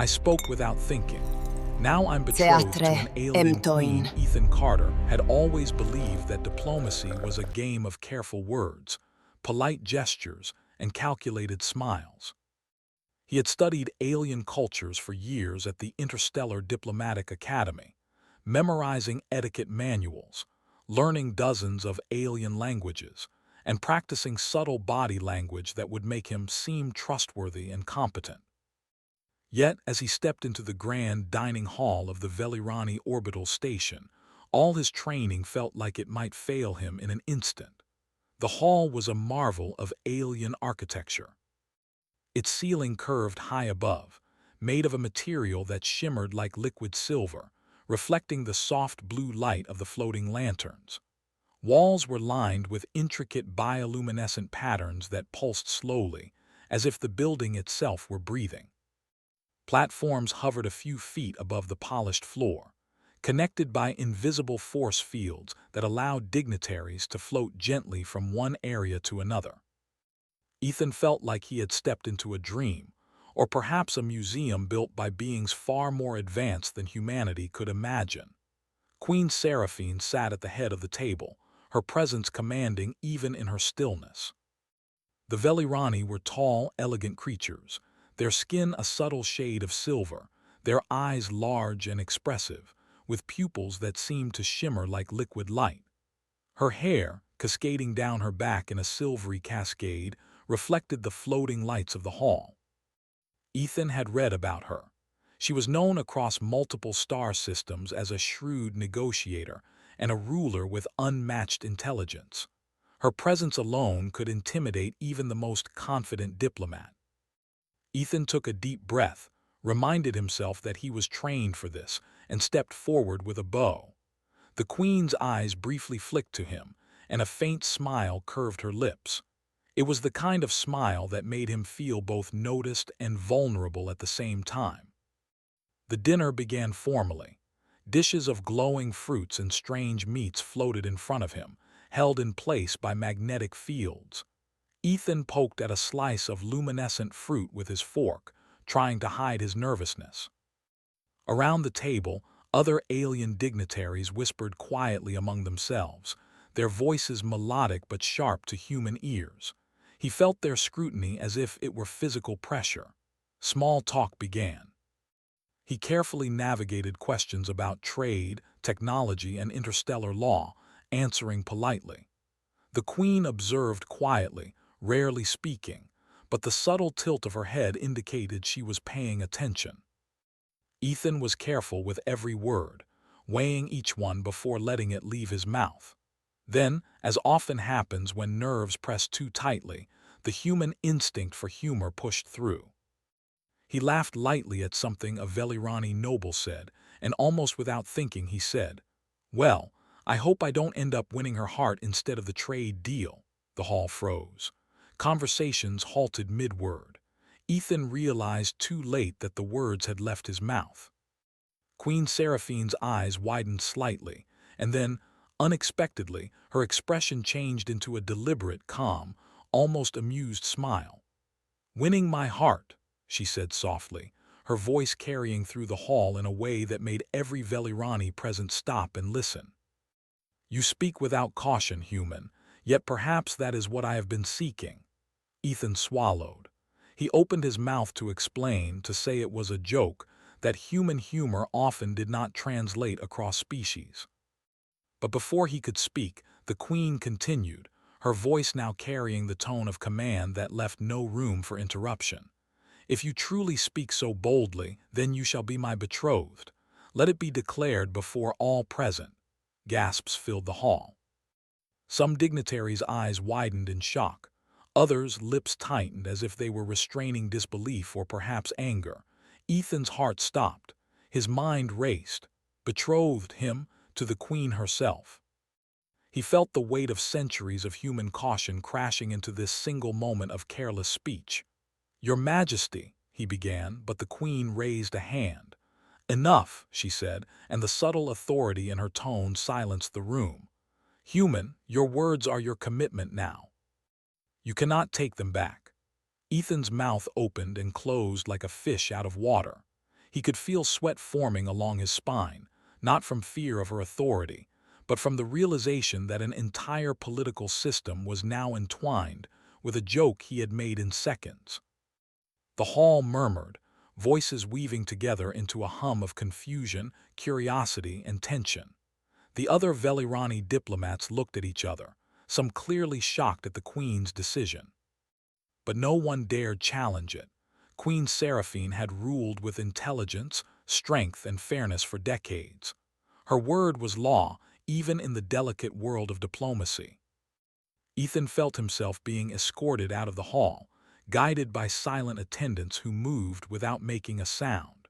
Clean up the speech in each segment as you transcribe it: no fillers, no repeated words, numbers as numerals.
I spoke without thinking. Now I'm betrothed to an Theatre alien emtoin. queen. Ethan Carter had always believed that diplomacy was a game of careful words, polite gestures, and calculated smiles. He had studied alien cultures for years at the Interstellar Diplomatic Academy, memorizing etiquette manuals, learning dozens of alien languages, and practicing subtle body language that would make him seem trustworthy and competent. Yet, as he stepped into the grand dining hall of the Velirani orbital station, all his training felt like it might fail him in an instant. The hall was a marvel of alien architecture. Its ceiling curved high above, made of a material that shimmered like liquid silver, reflecting the soft blue light of the floating lanterns. Walls were lined with intricate bioluminescent patterns that pulsed slowly, as if the building itself were breathing. Platforms hovered a few feet above the polished floor, connected by invisible force fields that allowed dignitaries to float gently from one area to another. Ethan felt like he had stepped into a dream, or perhaps a museum built by beings far more advanced than humanity could imagine. Queen Seraphine sat at the head of the table, her presence commanding even in her stillness. The Velirani were tall, elegant creatures, their skin a subtle shade of silver, their eyes large and expressive, with pupils that seemed to shimmer like liquid light. Her hair, cascading down her back in a silvery cascade, reflected the floating lights of the hall. Ethan had read about her. She was known across multiple star systems as a shrewd negotiator and a ruler with unmatched intelligence. Her presence alone could intimidate even the most confident diplomat. Ethan took a deep breath, reminded himself that he was trained for this, and stepped forward with a bow. The queen's eyes briefly flicked to him, and a faint smile curved her lips. It was the kind of smile that made him feel both noticed and vulnerable at the same time. The dinner began formally. Dishes of glowing fruits and strange meats floated in front of him, held in place by magnetic fields. Ethan poked at a slice of luminescent fruit with his fork, trying to hide his nervousness. Around the table, other alien dignitaries whispered quietly among themselves, their voices melodic but sharp to human ears. He felt their scrutiny as if it were physical pressure. Small talk began. He carefully navigated questions about trade, technology, and interstellar law, answering politely. The queen observed quietly, rarely speaking, but the subtle tilt of her head indicated she was paying attention. Ethan was careful with every word, weighing each one before letting it leave his mouth. Then, as often happens when nerves press too tightly, the human instinct for humor pushed through. He laughed lightly at something a Velirani noble said, and almost without thinking he said, "Well, I hope I don't end up winning her heart instead of the trade deal." The hall froze. Conversations halted mid-word. Ethan realized too late that the words had left his mouth. Queen Seraphine's eyes widened slightly, and then, unexpectedly, her expression changed into a deliberate, calm, almost amused smile. "Winning my heart," she said softly, her voice carrying through the hall in a way that made every Velirani present stop and listen. "You speak without caution, human, yet perhaps that is what I have been seeking." Ethan swallowed. He opened his mouth to explain, to say it was a joke, that human humor often did not translate across species. But before he could speak, the queen continued, her voice now carrying the tone of command that left no room for interruption. "If you truly speak so boldly, then you shall be my betrothed. Let it be declared before all present." Gasps filled the hall. Some dignitaries' eyes widened in shock. Others' lips tightened as if they were restraining disbelief or perhaps anger. Ethan's heart stopped. His mind raced. Betrothed him to the queen herself. He felt the weight of centuries of human caution crashing into this single moment of careless speech. "Your Majesty," he began, but the queen raised a hand. "Enough," she said, and the subtle authority in her tone silenced the room. "Human, your words are your commitment now. You cannot take them back." Ethan's mouth opened and closed like a fish out of water. He could feel sweat forming along his spine, not from fear of her authority, but from the realization that an entire political system was now entwined with a joke he had made in seconds. The hall murmured, voices weaving together into a hum of confusion, curiosity, and tension. The other Velirani diplomats looked at each other, some clearly shocked at the Queen's decision. But no one dared challenge it. Queen Seraphine had ruled with intelligence, strength, and fairness for decades. Her word was law, even in the delicate world of diplomacy. Ethan felt himself being escorted out of the hall, guided by silent attendants who moved without making a sound.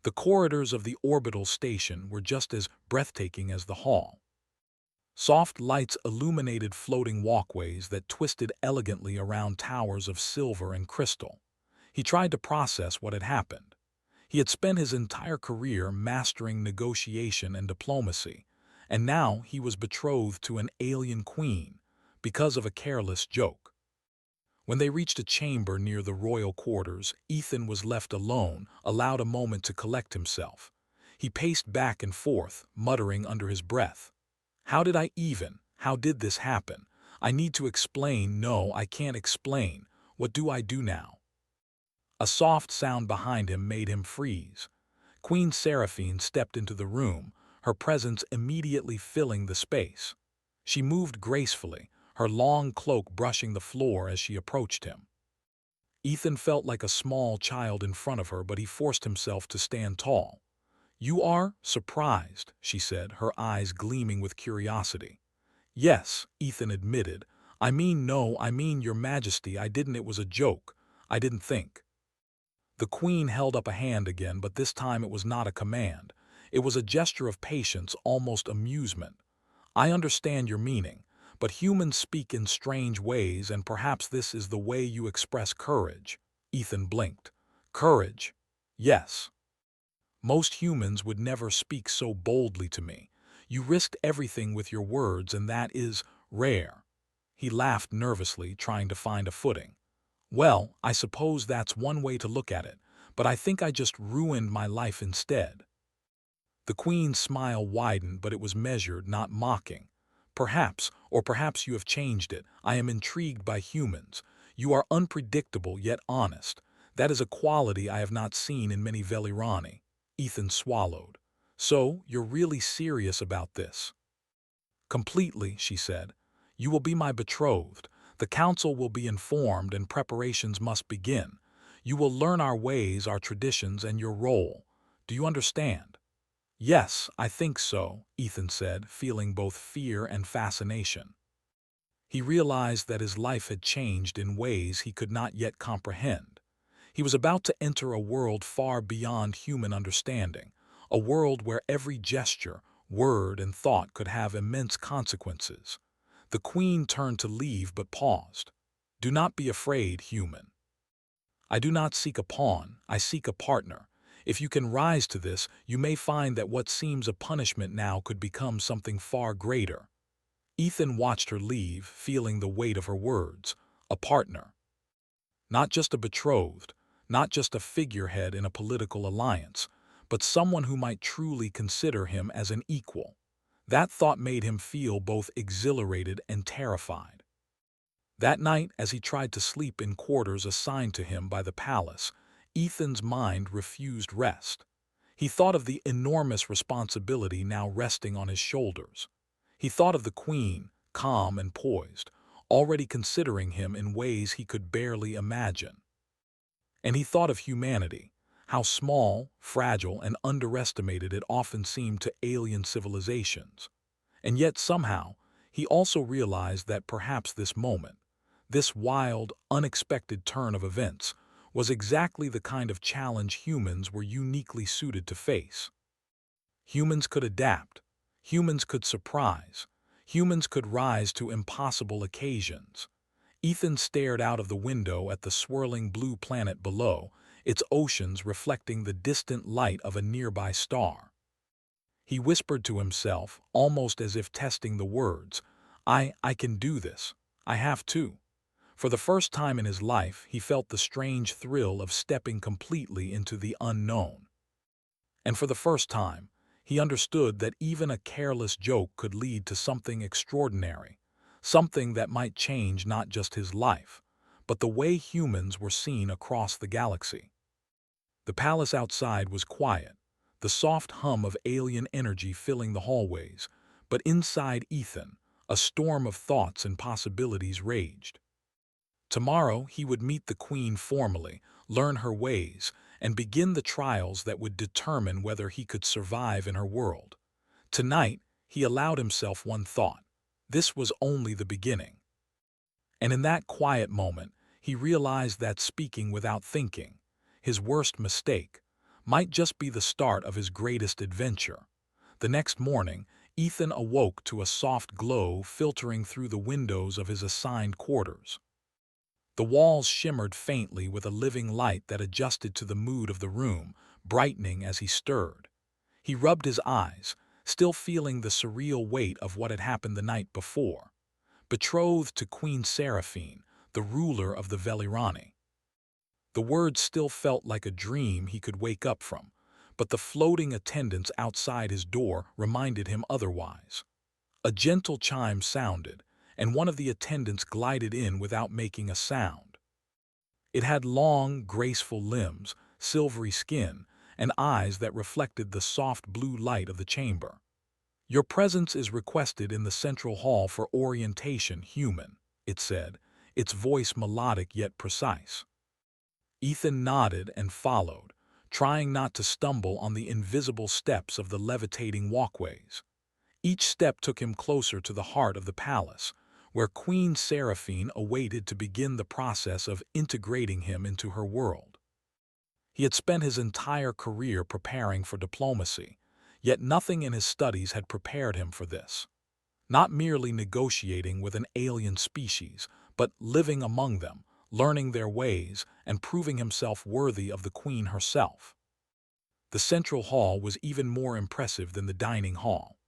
The corridors of the orbital station were just as breathtaking as the hall. Soft lights illuminated floating walkways that twisted elegantly around towers of silver and crystal. He tried to process what had happened. He had spent his entire career mastering negotiation and diplomacy, and now he was betrothed to an alien queen because of a careless joke. When they reached a chamber near the royal quarters, Ethan was left alone, allowed a moment to collect himself. He paced back and forth, muttering under his breath. How did this happen? I need to explain. No, I can't explain. What do I do now? A soft sound behind him made him freeze. Queen Seraphine stepped into the room, her presence immediately filling the space. She moved gracefully, her long cloak brushing the floor as she approached him. Ethan felt like a small child in front of her, but he forced himself to stand tall. "You are surprised," she said, her eyes gleaming with curiosity. "Yes," Ethan admitted. I mean, Your Majesty, it was a joke. I didn't think." The Queen held up a hand again, but this time it was not a command. It was a gesture of patience, almost amusement. "I understand your meaning, but humans speak in strange ways, and perhaps this is the way you express courage." Ethan blinked. "Courage? Yes. Most humans would never speak so boldly to me. You risked everything with your words, and that is rare." He laughed nervously, trying to find a footing. "Well, I suppose that's one way to look at it, but I think I just ruined my life instead." The Queen's smile widened, but it was measured, not mocking. Perhaps you have changed it. I am intrigued by humans. You are unpredictable yet honest. That is a quality I have not seen in many Velirani." Ethan swallowed. "So, you're really serious about this?" "Completely," she said. "You will be my betrothed. The council will be informed and preparations must begin. You will learn our ways, our traditions, and your role. Do you understand?" "Yes, I think so," Ethan said, feeling both fear and fascination. He realized that his life had changed in ways he could not yet comprehend. He was about to enter a world far beyond human understanding, a world where every gesture, word, and thought could have immense consequences. The Queen turned to leave but paused. "Do not be afraid, human. I do not seek a pawn, I seek a partner. If you can rise to this, you may find that what seems a punishment now could become something far greater." Ethan watched her leave, feeling the weight of her words. A partner. Not just a betrothed, not just a figurehead in a political alliance, but someone who might truly consider him as an equal. That thought made him feel both exhilarated and terrified. That night, as he tried to sleep in quarters assigned to him by the palace, Ethan's mind refused rest. He thought of the enormous responsibility now resting on his shoulders. He thought of the Queen, calm and poised, already considering him in ways he could barely imagine. And he thought of humanity, how small, fragile, and underestimated it often seemed to alien civilizations. And yet somehow, he also realized that perhaps this moment, this wild, unexpected turn of events, was exactly the kind of challenge humans were uniquely suited to face. Humans could adapt. Humans could surprise. Humans could rise to impossible occasions. Ethan stared out of the window at the swirling blue planet below, its oceans reflecting the distant light of a nearby star. He whispered to himself, almost as if testing the words, I can do this. I have to." For the first time in his life, he felt the strange thrill of stepping completely into the unknown. and for the first time, he understood that even a careless joke could lead to something extraordinary, something that might change not just his life, but the way humans were seen across the galaxy. The palace outside was quiet, the soft hum of alien energy filling the hallways, but inside Ethan, a storm of thoughts and possibilities raged. Tomorrow he would meet the Queen formally, learn her ways, and begin the trials that would determine whether he could survive in her world. Tonight, he allowed himself one thought. This was only the beginning. And in that quiet moment, he realized that speaking without thinking, his worst mistake, might just be the start of his greatest adventure. The next morning, Ethan awoke to a soft glow filtering through the windows of his assigned quarters. The walls shimmered faintly with a living light that adjusted to the mood of the room, brightening as he stirred. He rubbed his eyes, still feeling the surreal weight of what had happened the night before. Betrothed to Queen Seraphine, the ruler of the Velirani. The words still felt like a dream he could wake up from, but the floating attendants outside his door reminded him otherwise. A gentle chime sounded, and one of the attendants glided in without making a sound. It had long, graceful limbs, silvery skin, and eyes that reflected the soft blue light of the chamber. "Your presence is requested in the central hall for orientation, human," it said, its voice melodic yet precise. Ethan nodded and followed, trying not to stumble on the invisible steps of the levitating walkways. Each step took him closer to the heart of the palace, where Queen Seraphine awaited to begin the process of integrating him into her world. He had spent his entire career preparing for diplomacy, yet nothing in his studies had prepared him for this. Not merely negotiating with an alien species, but living among them, learning their ways, and proving himself worthy of the Queen herself. The central hall was even more impressive than the dining hall.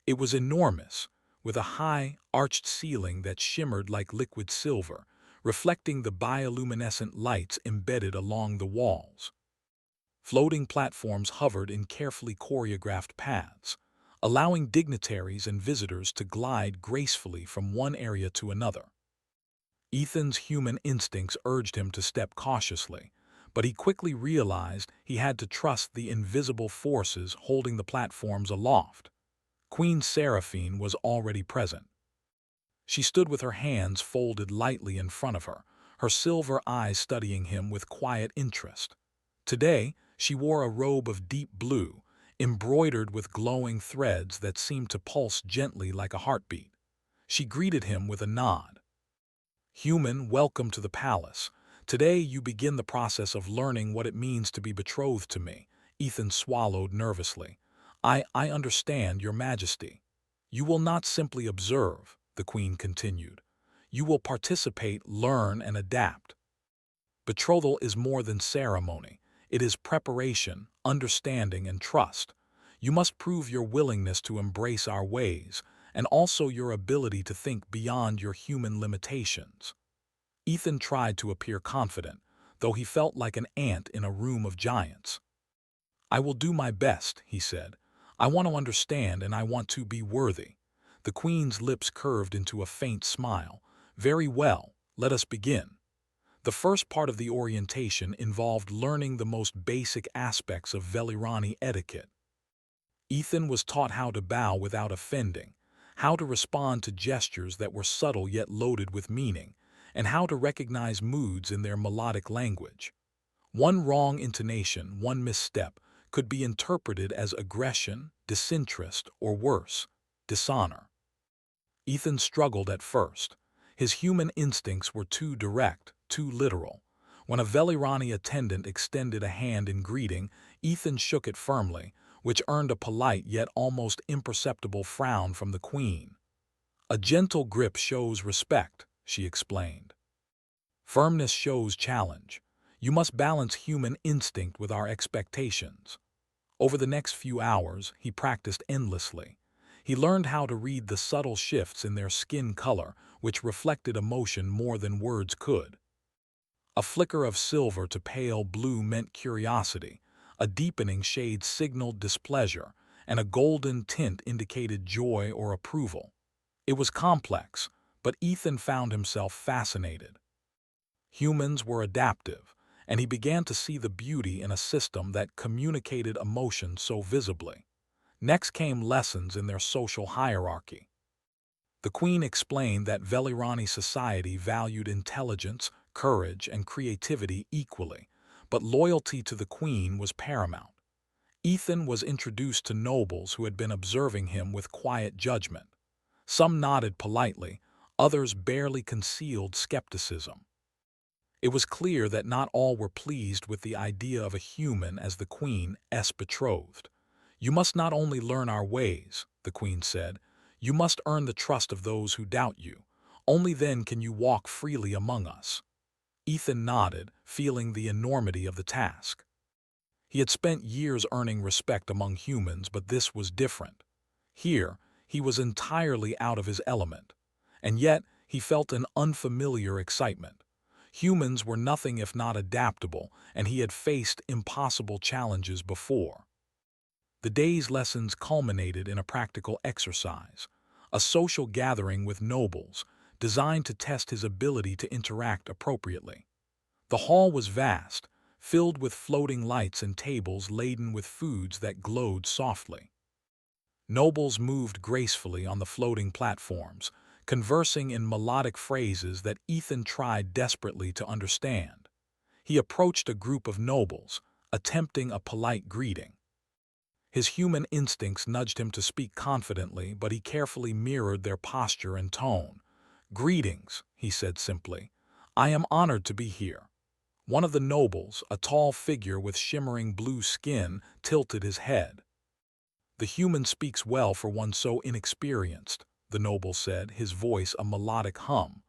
It was enormous, with a high, arched ceiling that shimmered like liquid silver, reflecting the bioluminescent lights embedded along the walls. Floating platforms hovered in carefully choreographed paths, allowing dignitaries and visitors to glide gracefully from one area to another. Ethan's human instincts urged him to step cautiously, but he quickly realized he had to trust the invisible forces holding the platforms aloft. Queen Seraphine was already present. She stood with her hands folded lightly in front of her, her silver eyes studying him with quiet interest. Today, she wore a robe of deep blue, embroidered with glowing threads that seemed to pulse gently like a heartbeat. She greeted him with a nod. "Human, welcome to the palace. Today you begin the process of learning what it means to be betrothed to me." Ethan swallowed nervously. I understand, Your Majesty." "You will not simply observe," the Queen continued. "You will participate, learn, and adapt. Betrothal is more than ceremony. It is preparation, understanding, and trust. You must prove your willingness to embrace our ways, and also your ability to think beyond your human limitations." Ethan tried to appear confident, though he felt like an ant in a room of giants. "I will do my best," he said. "I want to understand and I want to be worthy." The Queen's lips curved into a faint smile. "Very well, let us begin." The first part of the orientation involved learning the most basic aspects of Velirani etiquette. Ethan was taught how to bow without offending, how to respond to gestures that were subtle yet loaded with meaning, and how to recognize moods in their melodic language. One wrong intonation, one misstep, could be interpreted as aggression, disinterest, or worse, dishonor. Ethan struggled at first. His human instincts were too direct, too literal. When a Velirani attendant extended a hand in greeting, Ethan shook it firmly, which earned a polite yet almost imperceptible frown from the Queen. "A gentle grip shows respect," she explained. "Firmness shows challenge. You must balance human instinct with our expectations." Over the next few hours, he practiced endlessly. He learned how to read the subtle shifts in their skin color, which reflected emotion more than words could. A flicker of silver to pale blue meant curiosity. A deepening shade signaled displeasure, and a golden tint indicated joy or approval. It was complex, but Ethan found himself fascinated. Humans were adaptive, and he began to see the beauty in a system that communicated emotion so visibly. Next came lessons in their social hierarchy. The Queen explained that Velirani society valued intelligence, courage, and creativity equally, but loyalty to the Queen was paramount. Ethan was introduced to nobles who had been observing him with quiet judgment. Some nodded politely, others barely concealed skepticism. It was clear that not all were pleased with the idea of a human as the Queen's betrothed. "You must not only learn our ways," the Queen said, "you must earn the trust of those who doubt you. Only then can you walk freely among us." Ethan nodded, feeling the enormity of the task. He had spent years earning respect among humans, but this was different. Here, he was entirely out of his element. And yet, he felt an unfamiliar excitement. Humans were nothing if not adaptable, and he had faced impossible challenges before. The day's lessons culminated in a practical exercise, a social gathering with nobles, designed to test his ability to interact appropriately. The hall was vast, filled with floating lights and tables laden with foods that glowed softly. Nobles moved gracefully on the floating platforms, conversing in melodic phrases that Ethan tried desperately to understand. He approached a group of nobles, attempting a polite greeting. His human instincts nudged him to speak confidently, but he carefully mirrored their posture and tone. "Greetings," he said simply. "I am honored to be here." One of the nobles, a tall figure with shimmering blue skin, tilted his head. "The human speaks well for one so inexperienced," the noble said, his voice a melodic hum.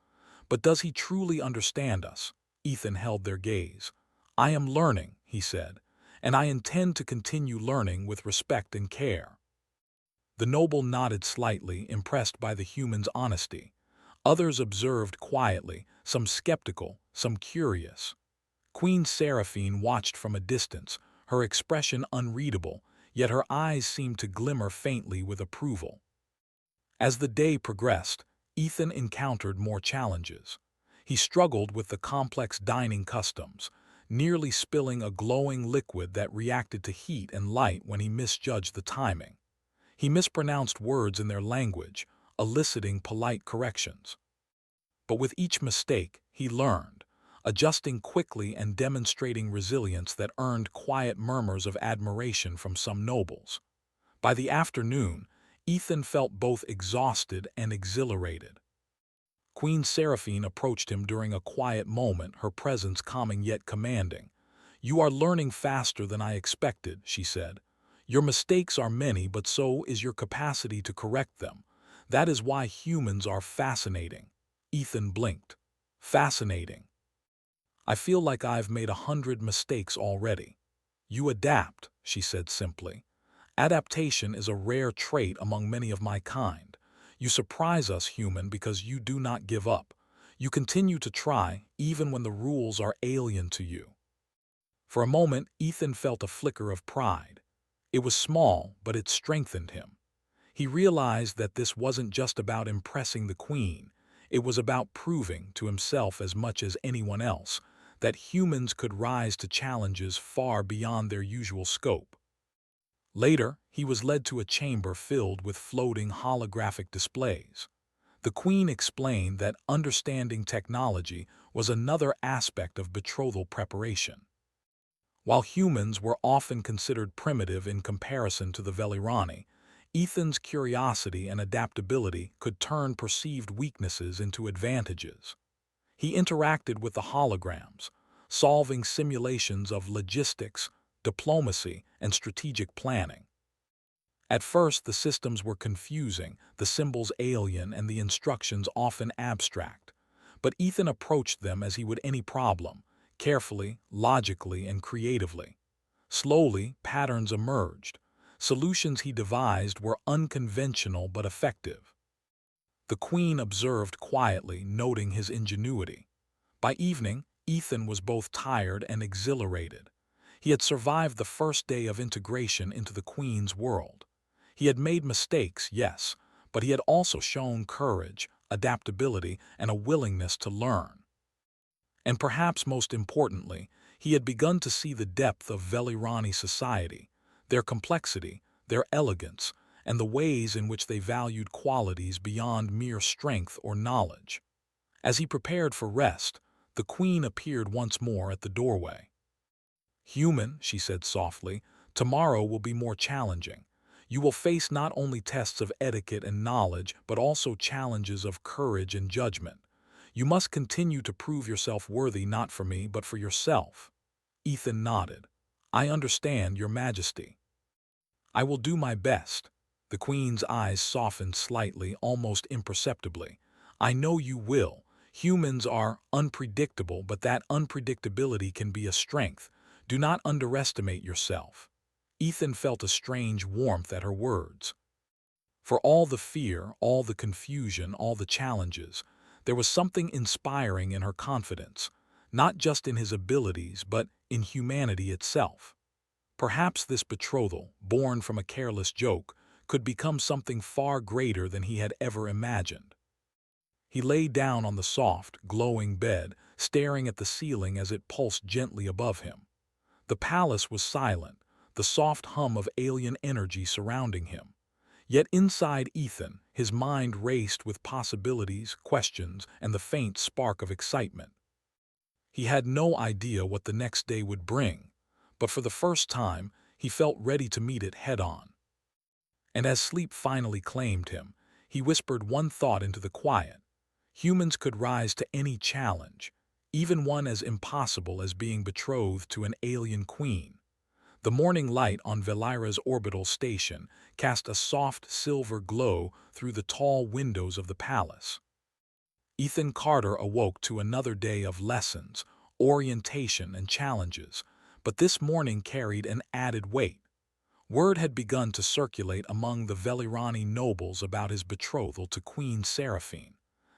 "But does he truly understand us?" Ethan held their gaze. "I am learning," he said, "and I intend to continue learning with respect and care." The noble nodded slightly, impressed by the human's honesty. Others observed quietly, some skeptical, some curious. Queen Seraphine watched from a distance, her expression unreadable, yet her eyes seemed to glimmer faintly with approval. As the day progressed, Ethan encountered more challenges. He struggled with the complex dining customs, nearly spilling a glowing liquid that reacted to heat and light when he misjudged the timing. He mispronounced words in their language, eliciting polite corrections. But with each mistake, he learned, adjusting quickly and demonstrating resilience that earned quiet murmurs of admiration from some nobles. By the afternoon, Ethan felt both exhausted and exhilarated. Queen Seraphine approached him during a quiet moment, her presence calming yet commanding. "You are learning faster than I expected," she said. "Your mistakes are many, but so is your capacity to correct them. That is why humans are fascinating." Ethan blinked. "Fascinating. I feel like I've made 100 mistakes already." "You adapt," she said simply. "Adaptation is a rare trait among many of my kind. You surprise us, human, because you do not give up. You continue to try, even when the rules are alien to you." For a moment, Ethan felt a flicker of pride. It was small, but it strengthened him. He realized that this wasn't just about impressing the Queen. It was about proving to himself as much as anyone else that humans could rise to challenges far beyond their usual scope. Later, he was led to a chamber filled with floating holographic displays. The Queen explained that understanding technology was another aspect of betrothal preparation. While humans were often considered primitive in comparison to the Velirani, Ethan's curiosity and adaptability could turn perceived weaknesses into advantages. He interacted with the holograms, solving simulations of logistics, diplomacy, and strategic planning. At first, the systems were confusing, the symbols alien, and the instructions often abstract. But Ethan approached them as he would any problem, carefully, logically, and creatively. Slowly, patterns emerged. Solutions he devised were unconventional but effective. The Queen observed quietly, noting his ingenuity. By evening, Ethan was both tired and exhilarated. He had survived the first day of integration into the Queen's world. He had made mistakes, yes, but he had also shown courage, adaptability, and a willingness to learn. And perhaps most importantly, he had begun to see the depth of Velirani society, their complexity, their elegance, and the ways in which they valued qualities beyond mere strength or knowledge. As he prepared for rest, the Queen appeared once more at the doorway. "Human," she said softly, "tomorrow will be more challenging. You will face not only tests of etiquette and knowledge, but also challenges of courage and judgment. You must continue to prove yourself worthy not for me, but for yourself." Ethan nodded. "I understand, Your Majesty." "I will do my best." The Queen's eyes softened slightly, almost imperceptibly. "I know you will. Humans are unpredictable, but that unpredictability can be a strength. Do not underestimate yourself." Ethan felt a strange warmth at her words. For all the fear, all the confusion, all the challenges, there was something inspiring in her confidence, not just in his abilities, but in humanity itself. Perhaps this betrothal, born from a careless joke, could become something far greater than he had ever imagined. He lay down on the soft, glowing bed, staring at the ceiling as it pulsed gently above him. The palace was silent, the soft hum of alien energy surrounding him. Yet inside Ethan, his mind raced with possibilities, questions, and the faint spark of excitement. He had no idea what the next day would bring, but for the first time, he felt ready to meet it head-on. And as sleep finally claimed him, he whispered one thought into the quiet. Humans could rise to any challenge, even one as impossible as being betrothed to an alien queen. The morning light on Velira's orbital station cast a soft silver glow through the tall windows of the palace. Ethan Carter awoke to another day of lessons, orientation, and challenges, but this morning carried an added weight. Word had begun to circulate among the Velirani nobles about his betrothal to Queen Seraphine.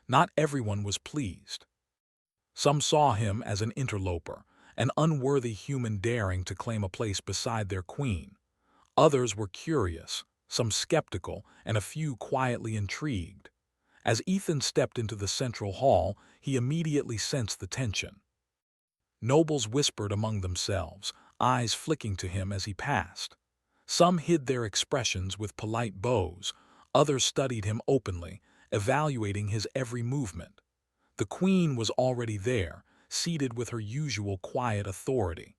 Not everyone was pleased. Some saw him as an interloper, an unworthy human daring to claim a place beside their queen. Others were curious, some skeptical, and a few quietly intrigued. As Ethan stepped into the central hall, he immediately sensed the tension. Nobles whispered among themselves, eyes flicking to him as he passed. Some hid their expressions with polite bows, others studied him openly, evaluating his every movement. The queen was already there, seated with her usual quiet authority.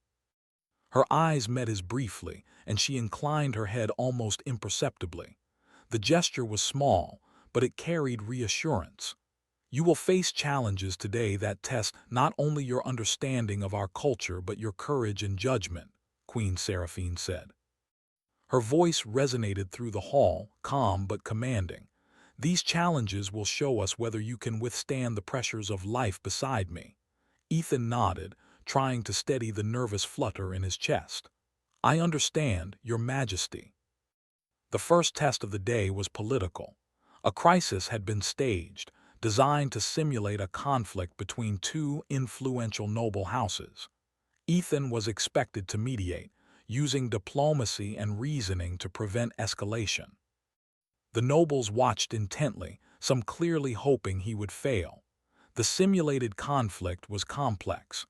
Her eyes met his briefly, and she inclined her head almost imperceptibly. The gesture was small, but it carried reassurance. "You will face challenges today that test not only your understanding of our culture but your courage and judgment," Queen Seraphine said. Her voice resonated through the hall, calm but commanding. "These challenges will show us whether you can withstand the pressures of life beside me." Ethan nodded, trying to steady the nervous flutter in his chest. "I understand, Your Majesty." The first test of the day was political. A crisis had been staged, designed to simulate a conflict between two influential noble houses. Ethan was expected to mediate, using diplomacy and reasoning to prevent escalation. The nobles watched intently, some clearly hoping he would fail. The simulated conflict was complex.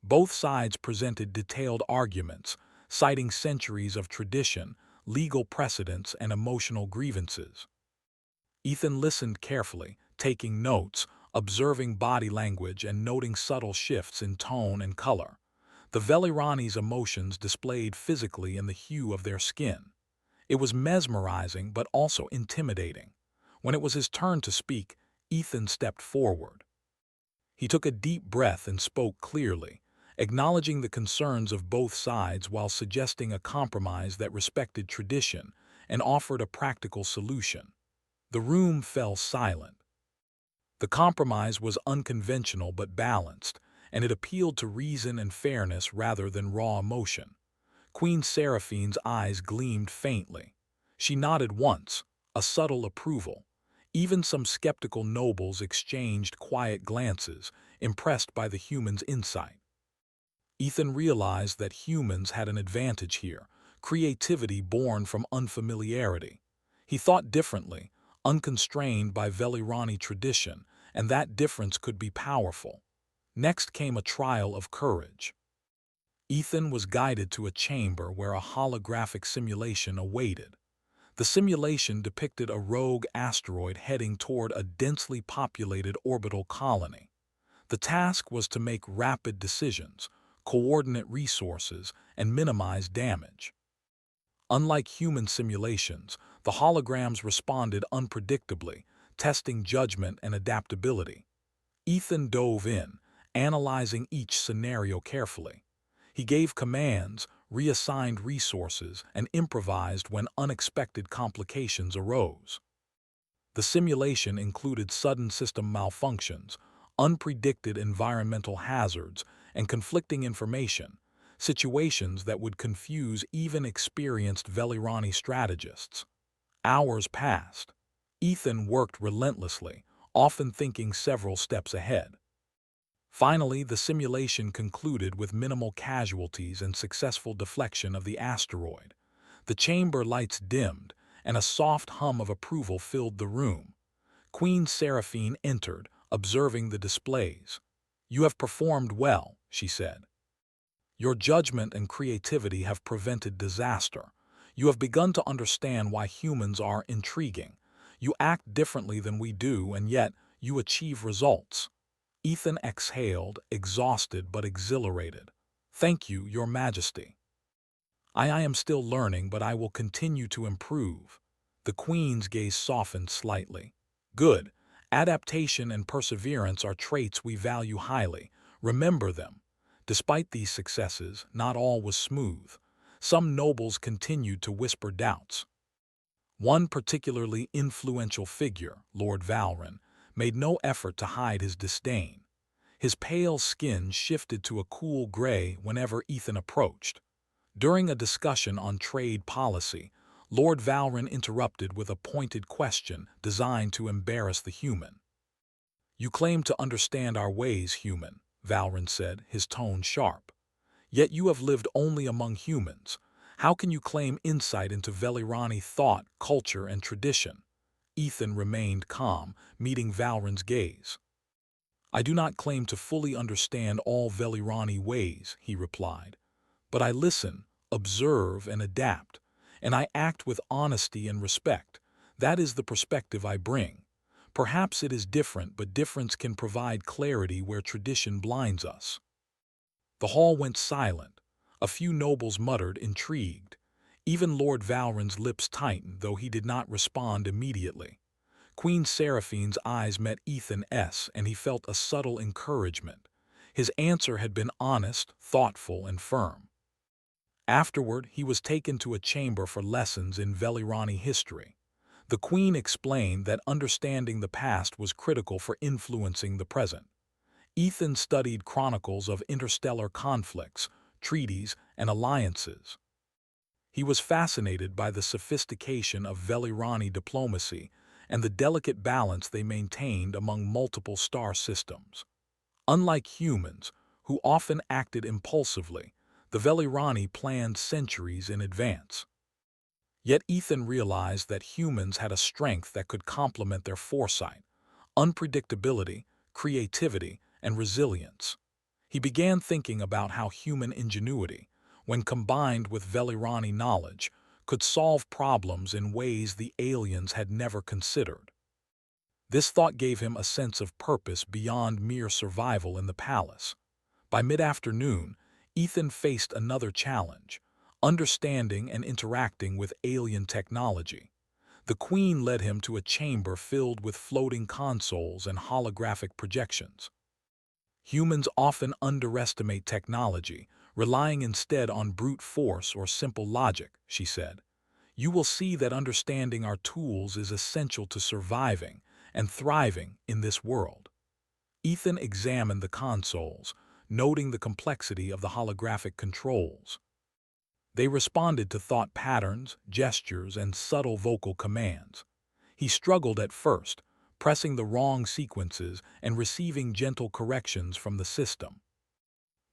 Both sides presented detailed arguments, citing centuries of tradition, legal precedents, and emotional grievances. Ethan listened carefully, taking notes, observing body language, and noting subtle shifts in tone and color. The Velirani's emotions displayed physically in the hue of their skin. It was mesmerizing but also intimidating. When it was his turn to speak, Ethan stepped forward. He took a deep breath and spoke clearly, acknowledging the concerns of both sides while suggesting a compromise that respected tradition and offered a practical solution. The room fell silent. The compromise was unconventional but balanced, and it appealed to reason and fairness rather than raw emotion. Queen Seraphine's eyes gleamed faintly. She nodded once, a subtle approval. Even some skeptical nobles exchanged quiet glances, impressed by the human's insight. Ethan realized that humans had an advantage here, creativity born from unfamiliarity. He thought differently, unconstrained by Velirani tradition, and that difference could be powerful. Next came a trial of courage. Ethan was guided to a chamber where a holographic simulation awaited. The simulation depicted a rogue asteroid heading toward a densely populated orbital colony. The task was to make rapid decisions, coordinate resources, and minimize damage. Unlike human simulations, the holograms responded unpredictably, testing judgment and adaptability. Ethan dove in, analyzing each scenario carefully. He gave commands, reassigned resources, and improvised when unexpected complications arose. The simulation included sudden system malfunctions, unpredicted environmental hazards, and conflicting information, situations that would confuse even experienced Velirani strategists. Hours passed. Ethan worked relentlessly, often thinking several steps ahead. Finally, the simulation concluded with minimal casualties and successful deflection of the asteroid. The chamber lights dimmed, and a soft hum of approval filled the room. Queen Seraphine entered, observing the displays. "You have performed well," she said. "Your judgment and creativity have prevented disaster. You have begun to understand why humans are intriguing. You act differently than we do, and yet you achieve results." Ethan exhaled, exhausted but exhilarated. "Thank you, Your Majesty. I am still learning, but I will continue to improve." The Queen's gaze softened slightly. "Good. Adaptation and perseverance are traits we value highly. Remember them." Despite these successes, not all was smooth. Some nobles continued to whisper doubts. One particularly influential figure, Lord Valrin, made no effort to hide his disdain. His pale skin shifted to a cool gray whenever Ethan approached. During a discussion on trade policy, Lord Valrin interrupted with a pointed question designed to embarrass the human. "You claim to understand our ways, human," Valrin said, his tone sharp. "Yet you have lived only among humans. How can you claim insight into Velirani thought, culture, and tradition?" Ethan remained calm, meeting Valrin's gaze. "I do not claim to fully understand all Velirani ways," he replied. "But I listen, observe, and adapt, and I act with honesty and respect. That is the perspective I bring. Perhaps it is different, but difference can provide clarity where tradition blinds us." The hall went silent. A few nobles muttered, intrigued. Even Lord Valrin's lips tightened, though he did not respond immediately. Queen Seraphine's eyes met Ethan's, and he felt a subtle encouragement. His answer had been honest, thoughtful, and firm. Afterward, he was taken to a chamber for lessons in Velirani history. The Queen explained that understanding the past was critical for influencing the present. Ethan studied chronicles of interstellar conflicts, treaties, and alliances. He was fascinated by the sophistication of Velirani diplomacy and the delicate balance they maintained among multiple star systems. Unlike humans, who often acted impulsively, the Velirani planned centuries in advance. Yet Ethan realized that humans had a strength that could complement their foresight: unpredictability, creativity, and resilience. He began thinking about how human ingenuity, when combined with Velirani knowledge, could solve problems in ways the aliens had never considered. This thought gave him a sense of purpose beyond mere survival in the palace. By mid-afternoon, Ethan faced another challenge: understanding and interacting with alien technology. The Queen led him to a chamber filled with floating consoles and holographic projections. Humans often underestimate technology, relying instead on brute force or simple logic, she said. "You will see that understanding our tools is essential to surviving and thriving in this world." Ethan examined the consoles, noting the complexity of the holographic controls. They responded to thought patterns, gestures, and subtle vocal commands. He struggled at first, pressing the wrong sequences and receiving gentle corrections from the system.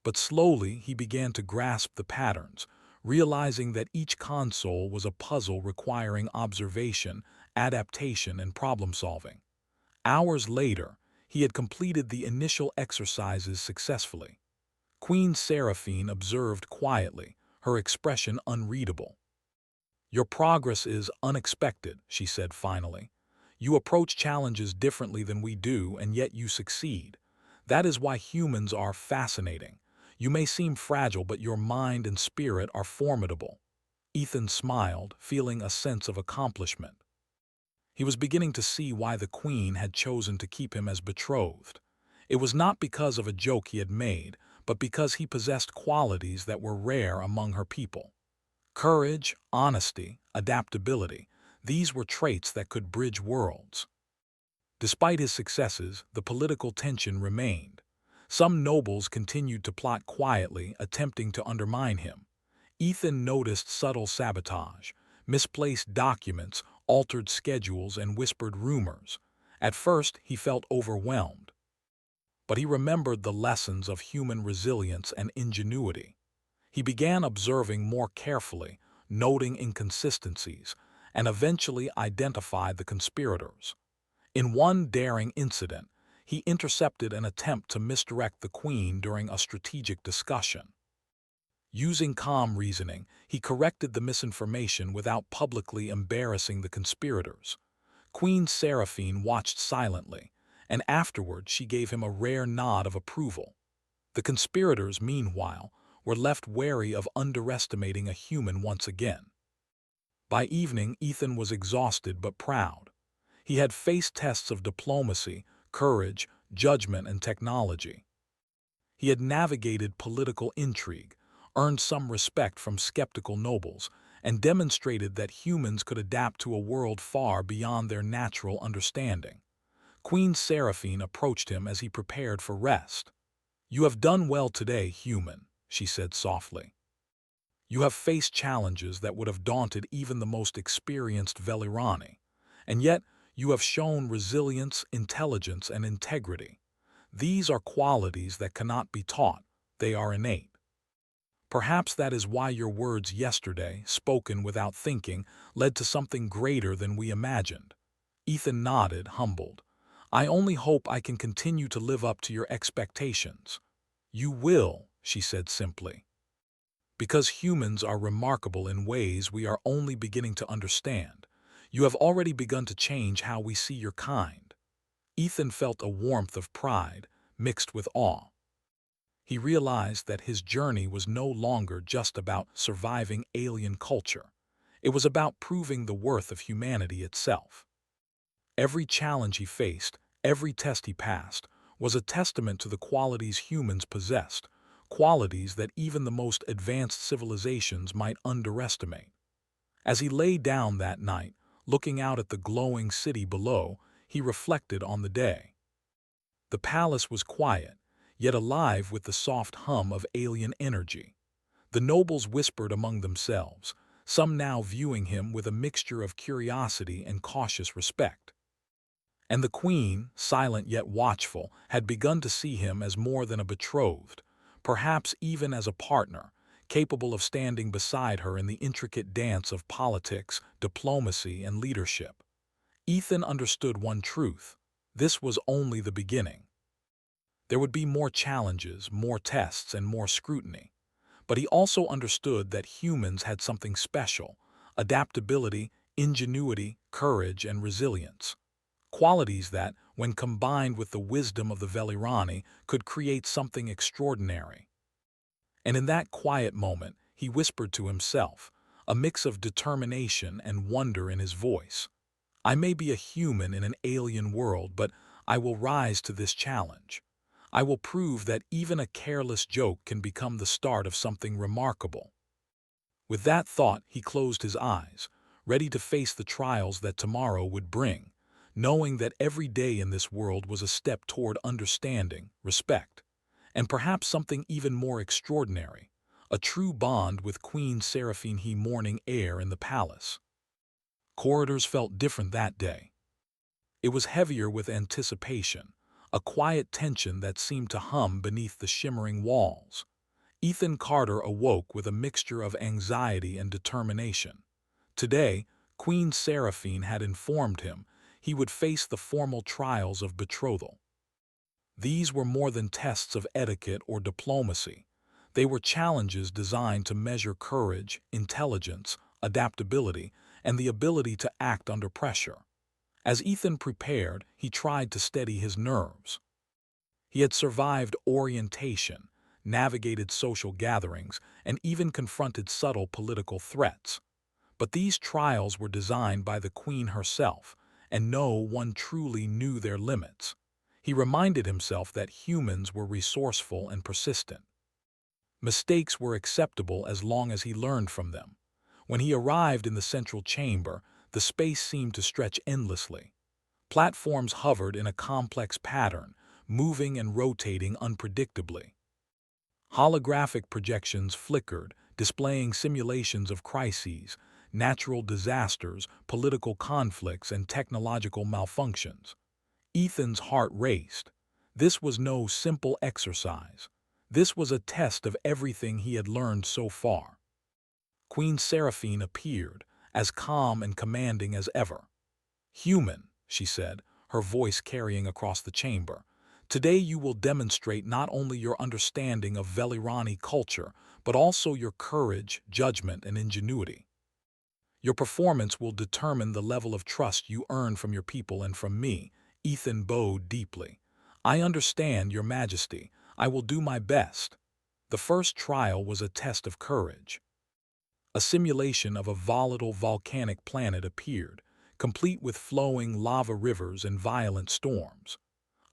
But slowly he began to grasp the patterns, realizing that each console was a puzzle requiring observation, adaptation, and problem-solving. Hours later, he had completed the initial exercises successfully. Queen Seraphine observed quietly, her expression unreadable. "Your progress is unexpected," she said finally. "You approach challenges differently than we do, and yet you succeed. That is why humans are fascinating. You may seem fragile, but your mind and spirit are formidable." Ethan smiled, feeling a sense of accomplishment. He was beginning to see why the Queen had chosen to keep him as betrothed. It was not because of a joke he had made, but because he possessed qualities that were rare among her people. Courage, honesty, adaptability, these were traits that could bridge worlds. Despite his successes, the political tension remained. Some nobles continued to plot quietly, attempting to undermine him. Ethan noticed subtle sabotage, misplaced documents, altered schedules, and whispered rumors. At first, he felt overwhelmed. But he remembered the lessons of human resilience and ingenuity. He began observing more carefully, noting inconsistencies, and eventually identified the conspirators. In one daring incident, he intercepted an attempt to misdirect the Queen during a strategic discussion. Using calm reasoning, he corrected the misinformation without publicly embarrassing the conspirators. Queen Seraphine watched silently, and afterward she gave him a rare nod of approval. The conspirators, meanwhile, were left wary of underestimating a human once again. By evening, Ethan was exhausted but proud. He had faced tests of diplomacy, courage, judgment, and technology. He had navigated political intrigue, earned some respect from skeptical nobles, and demonstrated that humans could adapt to a world far beyond their natural understanding. Queen Seraphine approached him as he prepared for rest. "You have done well today, human," she said softly. "You have faced challenges that would have daunted even the most experienced Velirani, and yet you have shown resilience, intelligence, and integrity. These are qualities that cannot be taught, they are innate. Perhaps that is why your words yesterday, spoken without thinking, led to something greater than we imagined." Ethan nodded, humbled. "I only hope I can continue to live up to your expectations." "You will," she said simply. "Because humans are remarkable in ways we are only beginning to understand. You have already begun to change how we see your kind." Ethan felt a warmth of pride, mixed with awe. He realized that his journey was no longer just about surviving alien culture. It was about proving the worth of humanity itself. Every challenge he faced, every test he passed, was a testament to the qualities humans possessed, qualities that even the most advanced civilizations might underestimate. As he lay down that night, looking out at the glowing city below, he reflected on the day. The palace was quiet, yet alive with the soft hum of alien energy. The nobles whispered among themselves, some now viewing him with a mixture of curiosity and cautious respect. And the Queen, silent yet watchful, had begun to see him as more than a betrothed, perhaps even as a partner, capable of standing beside her in the intricate dance of politics, diplomacy, and leadership. Ethan understood one truth: this was only the beginning. There would be more challenges, more tests, and more scrutiny. But he also understood that humans had something special: adaptability, ingenuity, courage, and resilience. Qualities that, when combined with the wisdom of the Velirani, could create something extraordinary. And in that quiet moment, he whispered to himself, a mix of determination and wonder in his voice: "I may be a human in an alien world, but I will rise to this challenge. I will prove that even a careless joke can become the start of something remarkable." With that thought, he closed his eyes, ready to face the trials that tomorrow would bring, knowing that every day in this world was a step toward understanding, respect, and perhaps something even more extraordinary: a true bond with Queen Seraphine, he morning air in the palace. Corridors felt different that day. It was heavier with anticipation, a quiet tension that seemed to hum beneath the shimmering walls. Ethan Carter awoke with a mixture of anxiety and determination. Today, Queen Seraphine had informed him he would face the formal trials of betrothal. These were more than tests of etiquette or diplomacy. They were challenges designed to measure courage, intelligence, adaptability, and the ability to act under pressure. As Ethan prepared, he tried to steady his nerves. He had survived orientation, navigated social gatherings, and even confronted subtle political threats. But these trials were designed by the Queen herself, and no one truly knew their limits. He reminded himself that humans were resourceful and persistent. Mistakes were acceptable as long as he learned from them. When he arrived in the central chamber, the space seemed to stretch endlessly. Platforms hovered in a complex pattern, moving and rotating unpredictably. Holographic projections flickered, displaying simulations of crises, natural disasters, political conflicts, and technological malfunctions. Ethan's heart raced. This was no simple exercise. This was a test of everything he had learned so far. Queen Seraphine appeared, as calm and commanding as ever. "Human," she said, her voice carrying across the chamber. "Today you will demonstrate not only your understanding of Velirani culture, but also your courage, judgment, and ingenuity. Your performance will determine the level of trust you earn from your people and from me." Ethan bowed deeply. "I understand, Your Majesty. I will do my best." The first trial was a test of courage. A simulation of a volatile volcanic planet appeared, complete with flowing lava rivers and violent storms.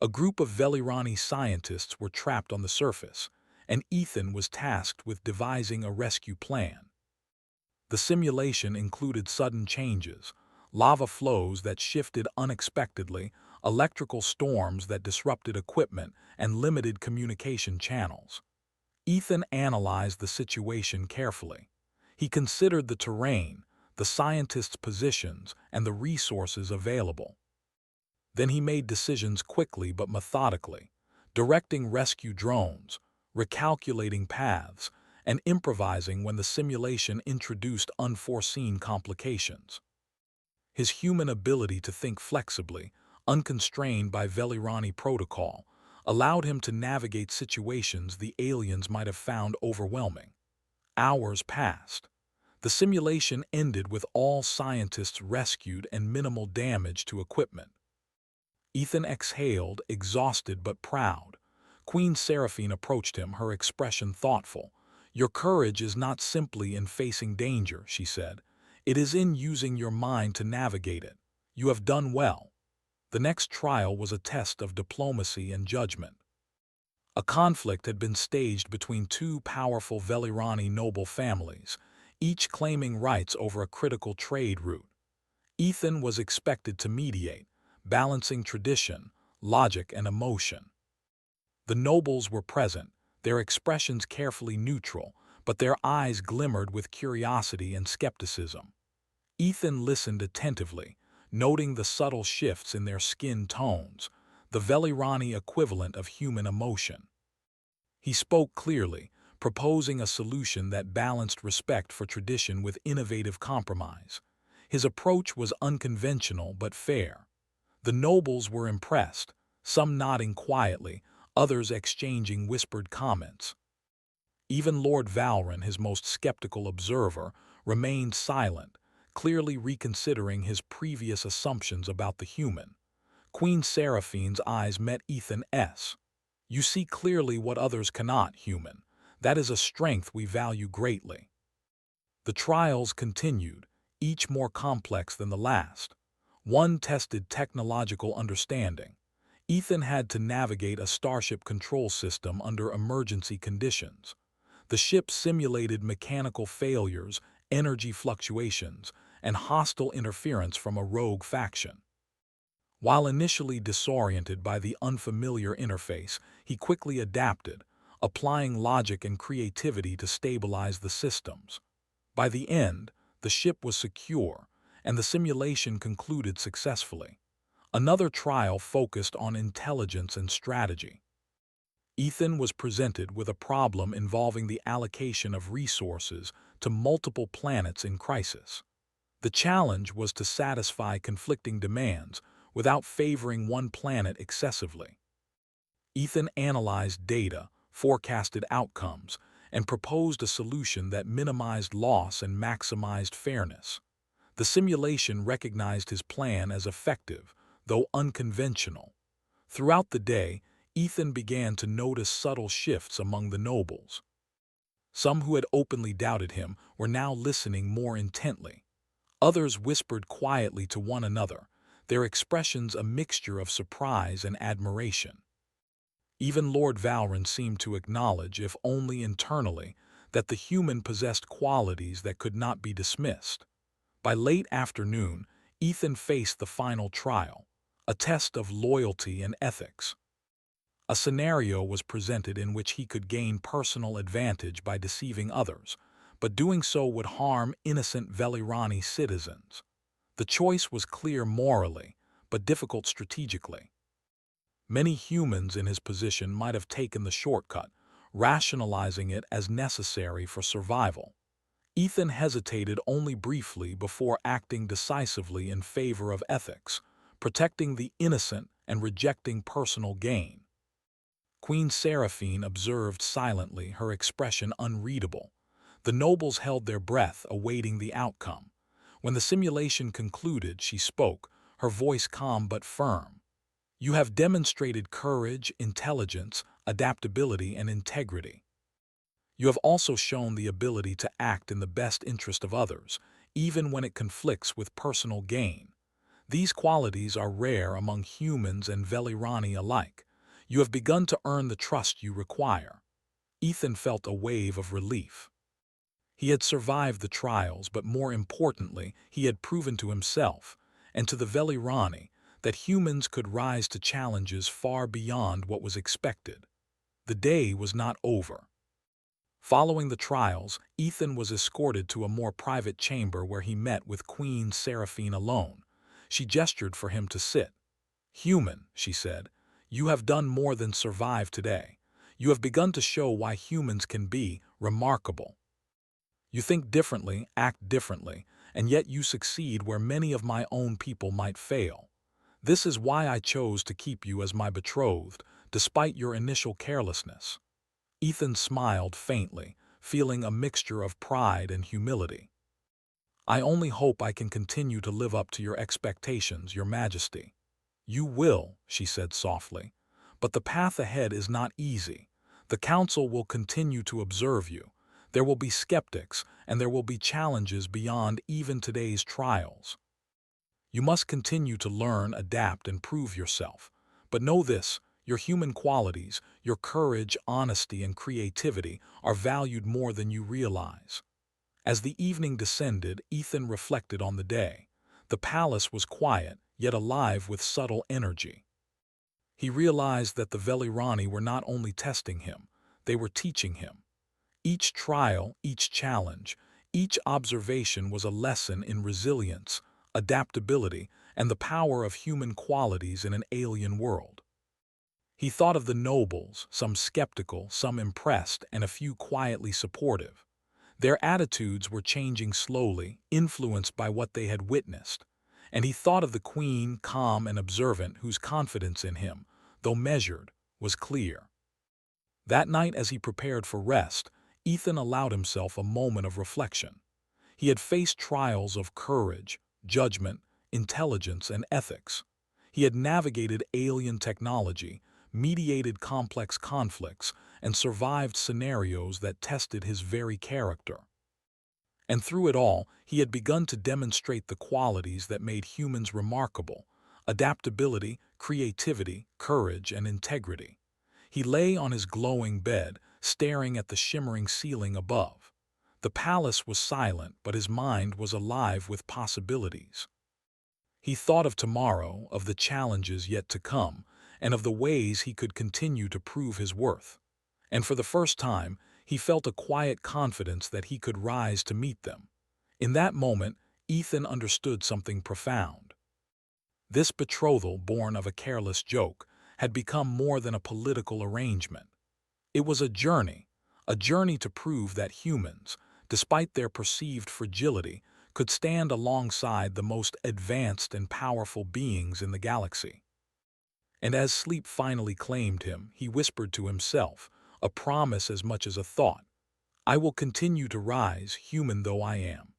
A group of Velirani scientists were trapped on the surface, and Ethan was tasked with devising a rescue plan. The simulation included sudden changes, lava flows that shifted unexpectedly, electrical storms that disrupted equipment, and limited communication channels. Ethan analyzed the situation carefully. He considered the terrain, the scientists' positions, and the resources available. Then he made decisions quickly but methodically, directing rescue drones, recalculating paths, and improvising when the simulation introduced unforeseen complications. His human ability to think flexibly, unconstrained by Velirani protocol, allowed him to navigate situations the aliens might have found overwhelming. Hours passed. The simulation ended with all scientists rescued and minimal damage to equipment. Ethan exhaled, exhausted but proud. Queen Seraphine approached him, her expression thoughtful. "Your courage is not simply in facing danger," she said. "It is in using your mind to navigate it. You have done well." The next trial was a test of diplomacy and judgment. A conflict had been staged between two powerful Velirani noble families, each claiming rights over a critical trade route. Ethan was expected to mediate, balancing tradition, logic, and emotion. The nobles were present, their expressions carefully neutral, but their eyes glimmered with curiosity and skepticism. Ethan listened attentively, noting the subtle shifts in their skin tones, the Velirani equivalent of human emotion. He spoke clearly, proposing a solution that balanced respect for tradition with innovative compromise. His approach was unconventional but fair. The nobles were impressed, some nodding quietly, others exchanging whispered comments. Even Lord Valron, his most skeptical observer, remained silent, clearly reconsidering his previous assumptions about the human. Queen Seraphine's eyes met Ethan's. "You see clearly what others cannot, human. That is a strength we value greatly." The trials continued, each more complex than the last. One tested technological understanding. Ethan had to navigate a starship control system under emergency conditions. The ship simulated mechanical failures, energy fluctuations, and hostile interference from a rogue faction. While initially disoriented by the unfamiliar interface, he quickly adapted, applying logic and creativity to stabilize the systems. By the end, the ship was secure, and the simulation concluded successfully. Another trial focused on intelligence and strategy. Ethan was presented with a problem involving the allocation of resources to multiple planets in crisis. The challenge was to satisfy conflicting demands without favoring one planet excessively. Ethan analyzed data, forecasted outcomes, and proposed a solution that minimized loss and maximized fairness. The simulation recognized his plan as effective, though unconventional. Throughout the day, Ethan began to notice subtle shifts among the nobles. Some who had openly doubted him were now listening more intently. Others whispered quietly to one another, their expressions a mixture of surprise and admiration. Even Lord Valron seemed to acknowledge, if only internally, that the human possessed qualities that could not be dismissed. By late afternoon, Ethan faced the final trial, a test of loyalty and ethics. A scenario was presented in which he could gain personal advantage by deceiving others, but doing so would harm innocent Velirani citizens. The choice was clear morally, but difficult strategically. Many humans in his position might have taken the shortcut, rationalizing it as necessary for survival. Ethan hesitated only briefly before acting decisively in favor of ethics, protecting the innocent and rejecting personal gain. Queen Seraphine observed silently, her expression unreadable. The nobles held their breath, awaiting the outcome. When the simulation concluded, she spoke, her voice calm but firm. "You have demonstrated courage, intelligence, adaptability, and integrity. You have also shown the ability to act in the best interest of others, even when it conflicts with personal gain. These qualities are rare among humans and Velirani alike. You have begun to earn the trust you require." Ethan felt a wave of relief. He had survived the trials, but more importantly, he had proven to himself, and to the Velirani, that humans could rise to challenges far beyond what was expected. The day was not over. Following the trials, Ethan was escorted to a more private chamber where he met with Queen Seraphine alone. She gestured for him to sit. "Human," she said, "you have done more than survive today. You have begun to show why humans can be remarkable. You think differently, act differently, and yet you succeed where many of my own people might fail. This is why I chose to keep you as my betrothed, despite your initial carelessness." Ethan smiled faintly, feeling a mixture of pride and humility. "I only hope I can continue to live up to your expectations, Your Majesty." "You will," she said softly, "but the path ahead is not easy. The council will continue to observe you. There will be skeptics, and there will be challenges beyond even today's trials. You must continue to learn, adapt, and prove yourself. But know this, your human qualities, your courage, honesty, and creativity are valued more than you realize." As the evening descended, Ethan reflected on the day. The palace was quiet, yet alive with subtle energy. He realized that the Velirani were not only testing him, they were teaching him. Each trial, each challenge, each observation was a lesson in resilience, adaptability, and the power of human qualities in an alien world. He thought of the nobles, some skeptical, some impressed, and a few quietly supportive. Their attitudes were changing slowly, influenced by what they had witnessed. And he thought of the queen, calm and observant, whose confidence in him, though measured, was clear. That night, as he prepared for rest, Ethan allowed himself a moment of reflection. He had faced trials of courage, judgment, intelligence, and ethics. He had navigated alien technology, mediated complex conflicts, and survived scenarios that tested his very character. And through it all, he had begun to demonstrate the qualities that made humans remarkable: adaptability, creativity, courage, and integrity. He lay on his glowing bed, staring at the shimmering ceiling above. The palace was silent, but his mind was alive with possibilities. He thought of tomorrow, of the challenges yet to come, and of the ways he could continue to prove his worth. And for the first time, he felt a quiet confidence that he could rise to meet them. In that moment, Ethan understood something profound. This betrothal, born of a careless joke, had become more than a political arrangement. It was a journey to prove that humans, despite their perceived fragility, could stand alongside the most advanced and powerful beings in the galaxy. And as sleep finally claimed him, he whispered to himself, a promise as much as a thought, "I will continue to rise, human though I am.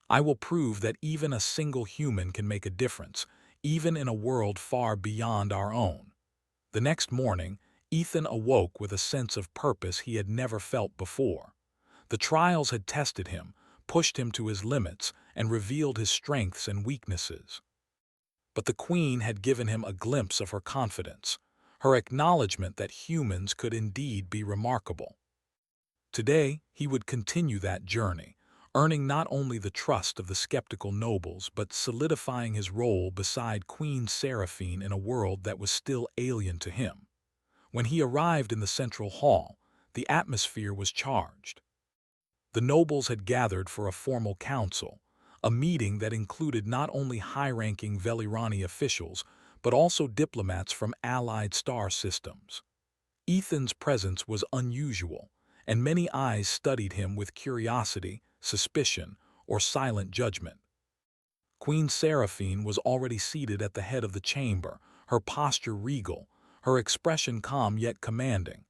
I will prove that even a single human can make a difference, even in a world far beyond our own." The next morning, Ethan awoke with a sense of purpose he had never felt before. The trials had tested him, pushed him to his limits, and revealed his strengths and weaknesses. But the Queen had given him a glimpse of her confidence, her acknowledgement that humans could indeed be remarkable. Today, he would continue that journey, earning not only the trust of the skeptical nobles but solidifying his role beside Queen Seraphine in a world that was still alien to him. When he arrived in the central hall, the atmosphere was charged. The nobles had gathered for a formal council, a meeting that included not only high-ranking Velirani officials but also diplomats from allied star systems. Ethan's presence was unusual, and many eyes studied him with curiosity, suspicion, or silent judgment. Queen Seraphine was already seated at the head of the chamber, her posture regal, her expression calm yet commanding.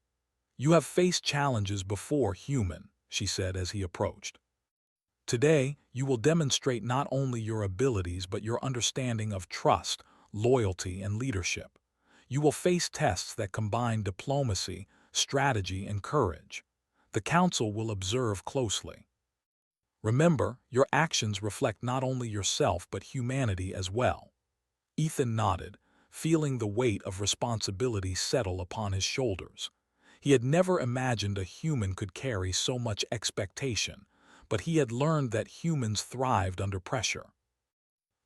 "You have faced challenges before, human," she said as he approached. "Today, you will demonstrate not only your abilities but your understanding of trust, loyalty, and leadership. You will face tests that combine diplomacy, strategy, and courage. The Council will observe closely. Remember, your actions reflect not only yourself but humanity as well." Ethan nodded, feeling the weight of responsibility settle upon his shoulders. He had never imagined a human could carry so much expectation, but he had learned that humans thrived under pressure.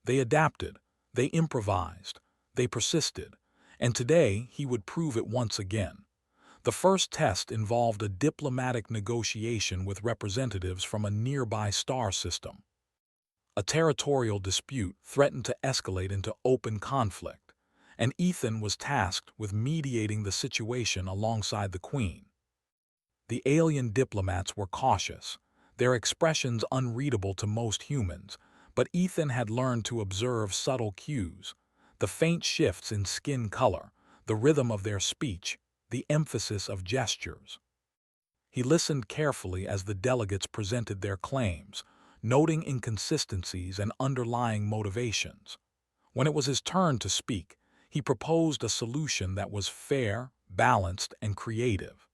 They adapted, they improvised, they persisted, and today he would prove it once again. The first test involved a diplomatic negotiation with representatives from a nearby star system. A territorial dispute threatened to escalate into open conflict, and Ethan was tasked with mediating the situation alongside the Queen. The alien diplomats were cautious, their expressions unreadable to most humans, but Ethan had learned to observe subtle cues, the faint shifts in skin color, the rhythm of their speech, the emphasis of gestures. He listened carefully as the delegates presented their claims, noting inconsistencies and underlying motivations. When it was his turn to speak, he proposed a solution that was fair, balanced, and creative.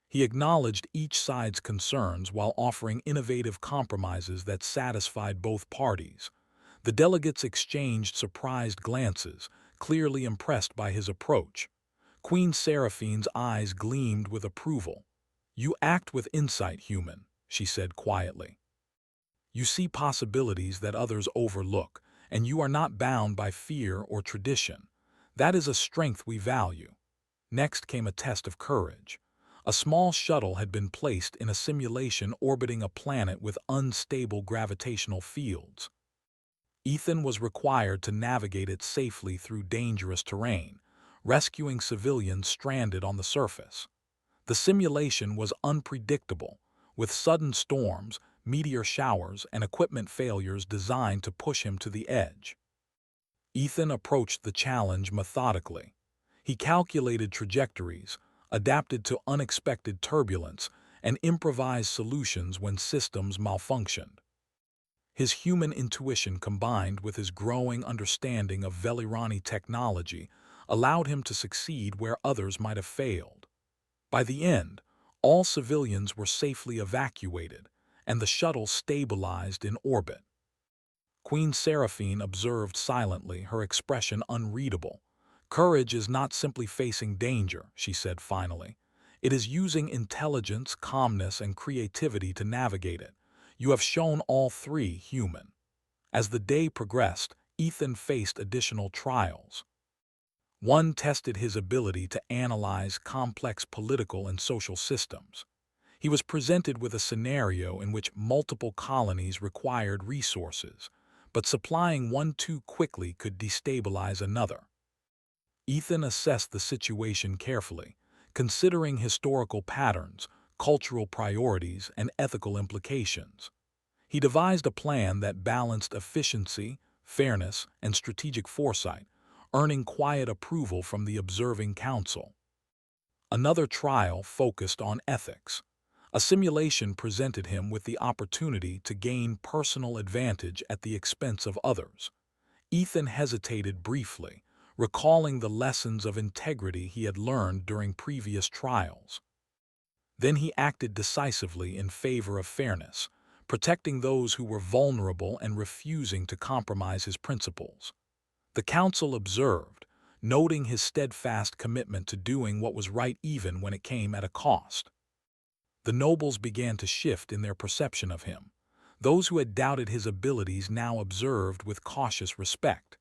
He acknowledged each side's concerns while offering innovative compromises that satisfied both parties. The delegates exchanged surprised glances, clearly impressed by his approach. Queen Seraphine's eyes gleamed with approval. "You act with insight, human," she said quietly. "You see possibilities that others overlook, and you are not bound by fear or tradition. That is a strength we value." Next came a test of courage. A small shuttle had been placed in a simulation orbiting a planet with unstable gravitational fields. Ethan was required to navigate it safely through dangerous terrain, rescuing civilians stranded on the surface. The simulation was unpredictable, with sudden storms, meteor showers, and equipment failures designed to push him to the edge. Ethan approached the challenge methodically. He calculated trajectories, adapted to unexpected turbulence, and improvised solutions when systems malfunctioned. His human intuition combined with his growing understanding of Velirani technology allowed him to succeed where others might have failed. By the end, all civilians were safely evacuated, and the shuttle stabilized in orbit. Queen Seraphine observed silently, her expression unreadable. "Courage is not simply facing danger," she said finally. "It is using intelligence, calmness, and creativity to navigate it. You have shown all three, human." As the day progressed, Ethan faced additional trials. One tested his ability to analyze complex political and social systems. He was presented with a scenario in which multiple colonies required resources, but supplying one too quickly could destabilize another. Ethan assessed the situation carefully, considering historical patterns, cultural priorities, and ethical implications. He devised a plan that balanced efficiency, fairness, and strategic foresight, earning quiet approval from the observing council. Another trial focused on ethics. A simulation presented him with the opportunity to gain personal advantage at the expense of others. Ethan hesitated briefly, recalling the lessons of integrity he had learned during previous trials. Then he acted decisively in favor of fairness, protecting those who were vulnerable and refusing to compromise his principles. The council observed, noting his steadfast commitment to doing what was right even when it came at a cost. The nobles began to shift in their perception of him. Those who had doubted his abilities now observed with cautious respect.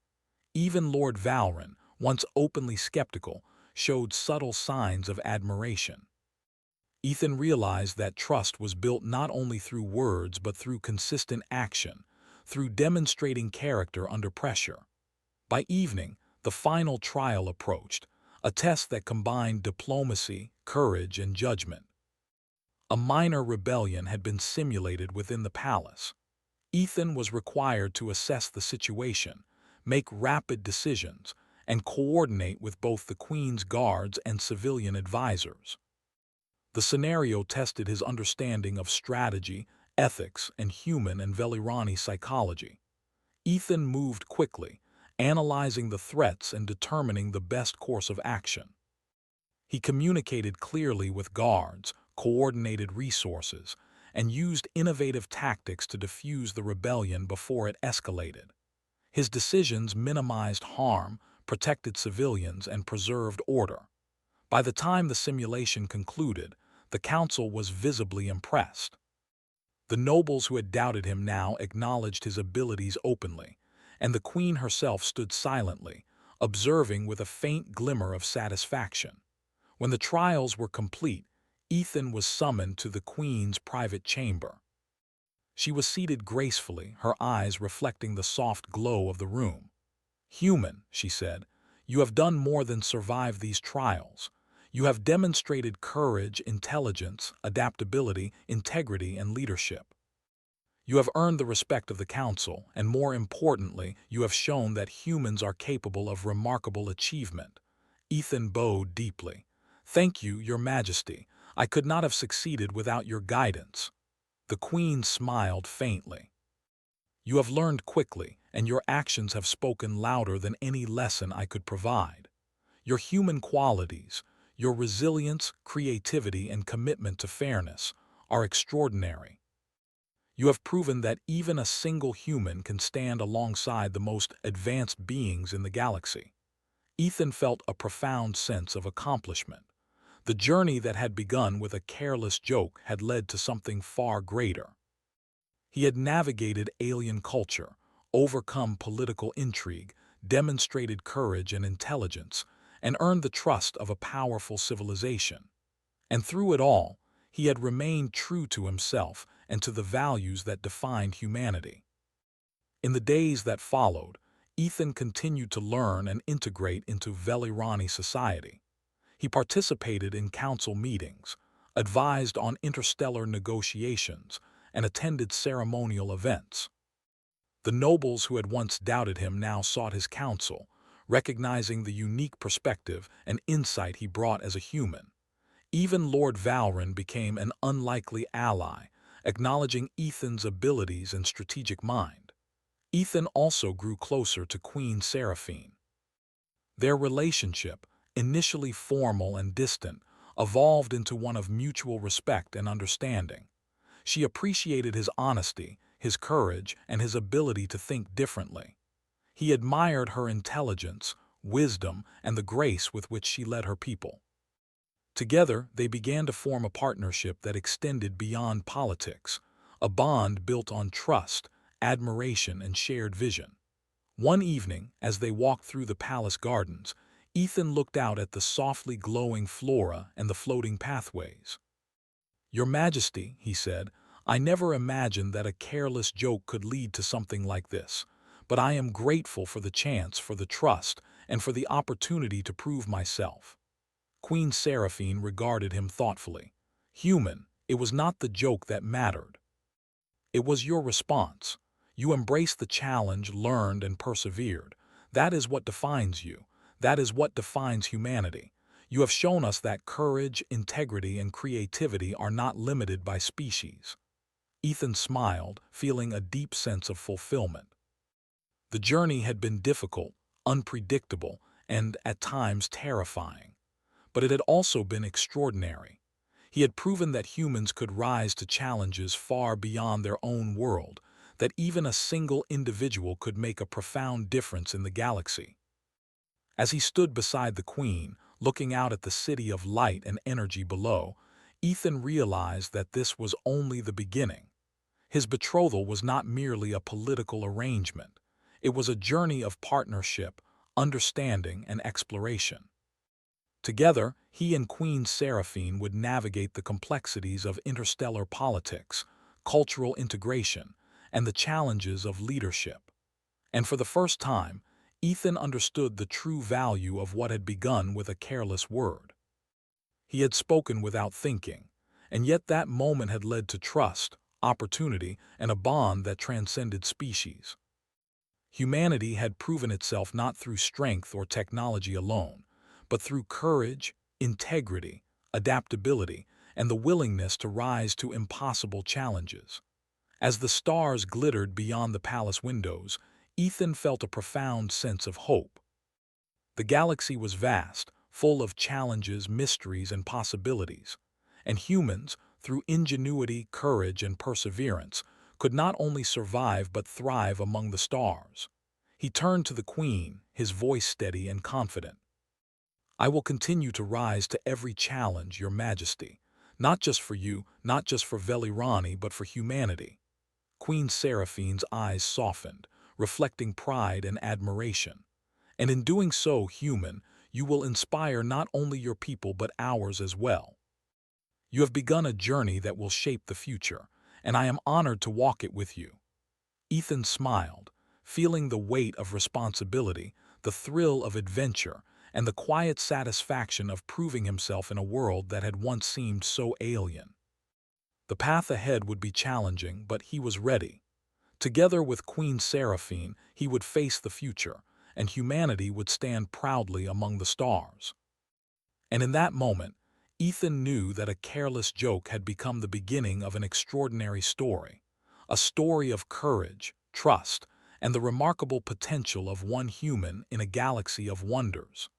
Even Lord Valron, once openly skeptical, showed subtle signs of admiration. Ethan realized that trust was built not only through words but through consistent action, through demonstrating character under pressure. By evening, the final trial approached, a test that combined diplomacy, courage, and judgment. A minor rebellion had been simulated within the palace. Ethan was required to assess the situation, make rapid decisions, and coordinate with both the Queen's guards and civilian advisors. The scenario tested his understanding of strategy, ethics, and human and Velirani psychology. Ethan moved quickly, analyzing the threats and determining the best course of action. He communicated clearly with guards, coordinated resources, and used innovative tactics to defuse the rebellion before it escalated. His decisions minimized harm, protected civilians, and preserved order. By the time the simulation concluded, the council was visibly impressed. The nobles who had doubted him now acknowledged his abilities openly, and the queen herself stood silently, observing with a faint glimmer of satisfaction. When the trials were complete, Ethan was summoned to the queen's private chamber. She was seated gracefully, her eyes reflecting the soft glow of the room. "Human," she said, "you have done more than survive these trials. You have demonstrated courage, intelligence, adaptability, integrity, and leadership. You have earned the respect of the council, and more importantly, you have shown that humans are capable of remarkable achievement." Ethan bowed deeply. "Thank you, Your Majesty. I could not have succeeded without your guidance." The queen smiled faintly. "You have learned quickly, and your actions have spoken louder than any lesson I could provide. Your human qualities, your resilience, creativity, and commitment to fairness are extraordinary. You have proven that even a single human can stand alongside the most advanced beings in the galaxy." Ethan felt a profound sense of accomplishment. The journey that had begun with a careless joke had led to something far greater. He had navigated alien culture, overcome political intrigue, demonstrated courage and intelligence, and earned the trust of a powerful civilization. And through it all, he had remained true to himself and to the values that defined humanity. In the days that followed, Ethan continued to learn and integrate into Velirani society. He participated in council meetings, advised on interstellar negotiations, and attended ceremonial events. The nobles who had once doubted him now sought his counsel, recognizing the unique perspective and insight he brought as a human. Even Lord Valron became an unlikely ally, acknowledging Ethan's abilities and strategic mind. Ethan also grew closer to Queen Seraphine. Their relationship, initially formal and distant, evolved into one of mutual respect and understanding. She appreciated his honesty, his courage, and his ability to think differently. He admired her intelligence, wisdom, and the grace with which she led her people. Together, they began to form a partnership that extended beyond politics, a bond built on trust, admiration, and shared vision. One evening, as they walked through the palace gardens, Ethan looked out at the softly glowing flora and the floating pathways. "Your Majesty," he said, "I never imagined that a careless joke could lead to something like this, but I am grateful for the chance, for the trust, and for the opportunity to prove myself." Queen Seraphine regarded him thoughtfully. Human, it was not the joke that mattered. It was your response. You embraced the challenge, learned, and persevered. That is what defines you. That is what defines humanity. You have shown us that courage, integrity, and creativity are not limited by species. Ethan smiled, feeling a deep sense of fulfillment. The journey had been difficult, unpredictable, and, at times, terrifying. But it had also been extraordinary. He had proven that humans could rise to challenges far beyond their own world, that even a single individual could make a profound difference in the galaxy. As he stood beside the Queen, looking out at the city of light and energy below, Ethan realized that this was only the beginning. His betrothal was not merely a political arrangement. It was a journey of partnership, understanding, and exploration. Together, he and Queen Seraphine would navigate the complexities of interstellar politics, cultural integration, and the challenges of leadership. And for the first time, Ethan understood the true value of what had begun with a careless word. He had spoken without thinking, and yet that moment had led to trust, opportunity, and a bond that transcended species. Humanity had proven itself not through strength or technology alone, but through courage, integrity, adaptability, and the willingness to rise to impossible challenges. As the stars glittered beyond the palace windows, Ethan felt a profound sense of hope. The galaxy was vast, full of challenges, mysteries, and possibilities, and humans, through ingenuity, courage, and perseverance, could not only survive but thrive among the stars. He turned to the Queen, his voice steady and confident. "I will continue to rise to every challenge, Your Majesty, not just for you, not just for Velirani, but for humanity." Queen Seraphine's eyes softened, reflecting pride and admiration. "And in doing so, human, you will inspire not only your people but ours as well. You have begun a journey that will shape the future, and I am honored to walk it with you." Ethan smiled, feeling the weight of responsibility, the thrill of adventure, and the quiet satisfaction of proving himself in a world that had once seemed so alien. The path ahead would be challenging, but he was ready. Together with Queen Seraphine, he would face the future, and humanity would stand proudly among the stars. And in that moment, Ethan knew that a careless joke had become the beginning of an extraordinary story, a story of courage, trust, and the remarkable potential of one human in a galaxy of wonders.